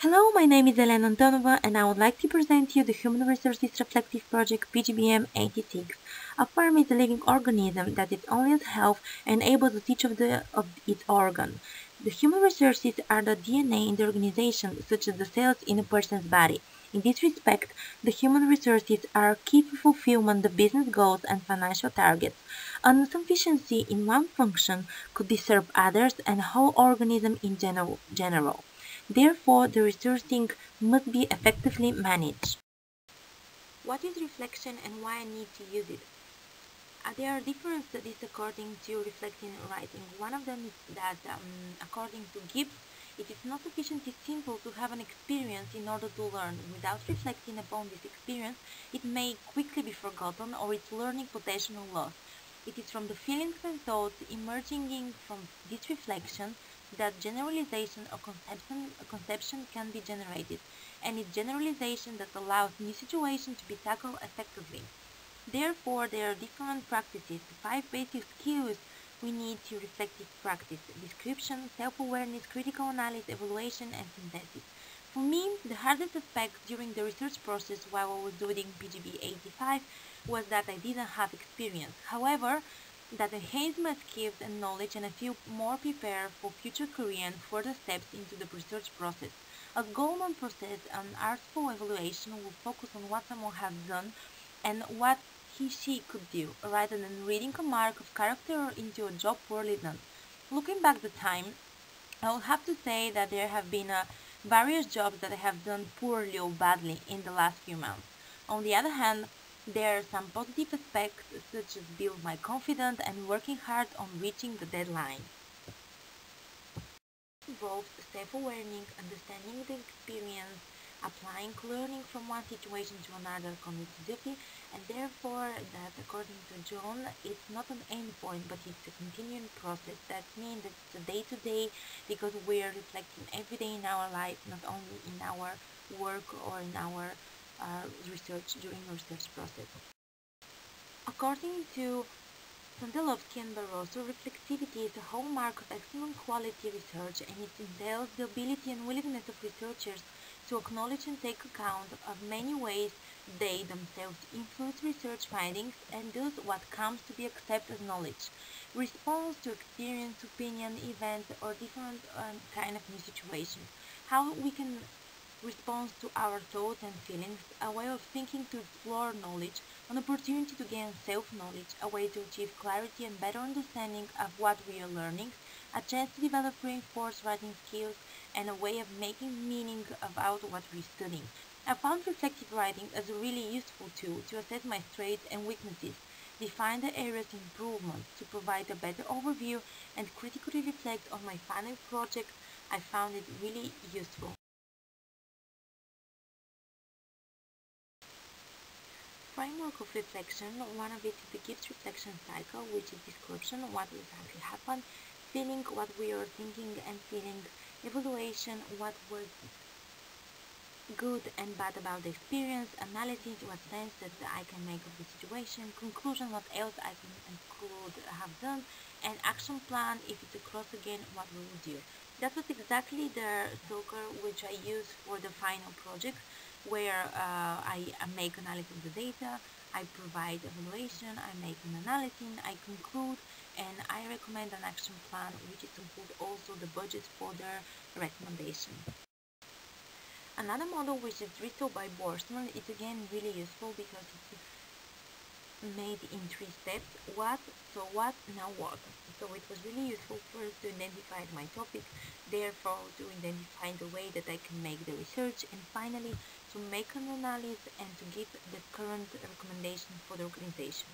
Hello, my name is Elena Antonova and I would like to present you the Human Resources Reflective Project PGBM 86. A firm is a living organism that is only as health and able to teach of its organ. The human resources are the DNA in the organization, such as the cells in a person's body. In this respect, the human resources are key for fulfillment of business goals and financial targets. An insufficiency in one function could disturb others and the whole organism in general. Therefore, the resourcing must be effectively managed. What is reflection and why I need to use it? There are different studies according to reflecting writing. One of them is that, according to Gibbs, it is not sufficiently simple to have an experience in order to learn. Without reflecting upon this experience, it may quickly be forgotten or its learning potential lost. It is from the feelings and thoughts emerging from this reflection that generalization or conception can be generated, and it's generalization that allows new situations to be tackled effectively. Therefore, there are different practices. The five basic skills we need to reflective practice: description, self-awareness, critical analysis, evaluation, and synthesis. For me, the hardest aspect during the research process while I was doing PGB 85 was that I didn't have experience. However, that enhanced my skills and knowledge, and I feel more prepared for future career and further steps into the research process. A Goldman process, an artful evaluation, will focus on what someone has done and what he/she could do, rather than reading a mark of character into a job poorly done. Looking back the time, I would have to say that there have been various jobs that I have done poorly or badly in the last few months. On the other hand, there are some positive aspects such as build my confidence and working hard on reaching the deadline. Involves self-awareness, understanding the experience, applying learning from one situation to another cognitively, and therefore that according to John, it's not an end point, but it's a continuing process. That means that it's a day-to-day because we are reflecting every day in our life, not only in our work or in our research during the research process. According to Sandelovsky and Barroso, reflexivity is a hallmark of excellent quality research, and it entails the ability and willingness of researchers to acknowledge and take account of many ways they themselves influence research findings and thus what comes to be accepted as knowledge. Response to experience, opinion, events, or different kind of new situations. How we can response to our thoughts and feelings, a way of thinking to explore knowledge, an opportunity to gain self-knowledge, a way to achieve clarity and better understanding of what we are learning, a chance to develop reinforced writing skills, and a way of making meaning about what we're studying. I found reflective writing as a really useful tool to assess my strengths and weaknesses, define the areas of improvement, to provide a better overview, and critically reflect on my final project. I found it really useful. Framework of reflection, one of it is the Gibbs reflection cycle, which is description, what exactly happened, feeling, what we are thinking and feeling, evaluation, what was good and bad about the experience, analysis, what sense that I can make of the situation, conclusion, what else I can could have done, and action plan, if it's across again, what we will do. That was exactly the soccer which I use for the final project, where I make analysis of the data, I provide evaluation, I make an analysis, I conclude, and I recommend an action plan, which is include also the budget for the recommendation. Another model which is written by Borsman is again really useful because it's made in three steps: what, so what, now what. So it was really useful first to identify my topic, therefore to identify the way that I can make the research, and finally to make an analysis and to give the current recommendation for the organization.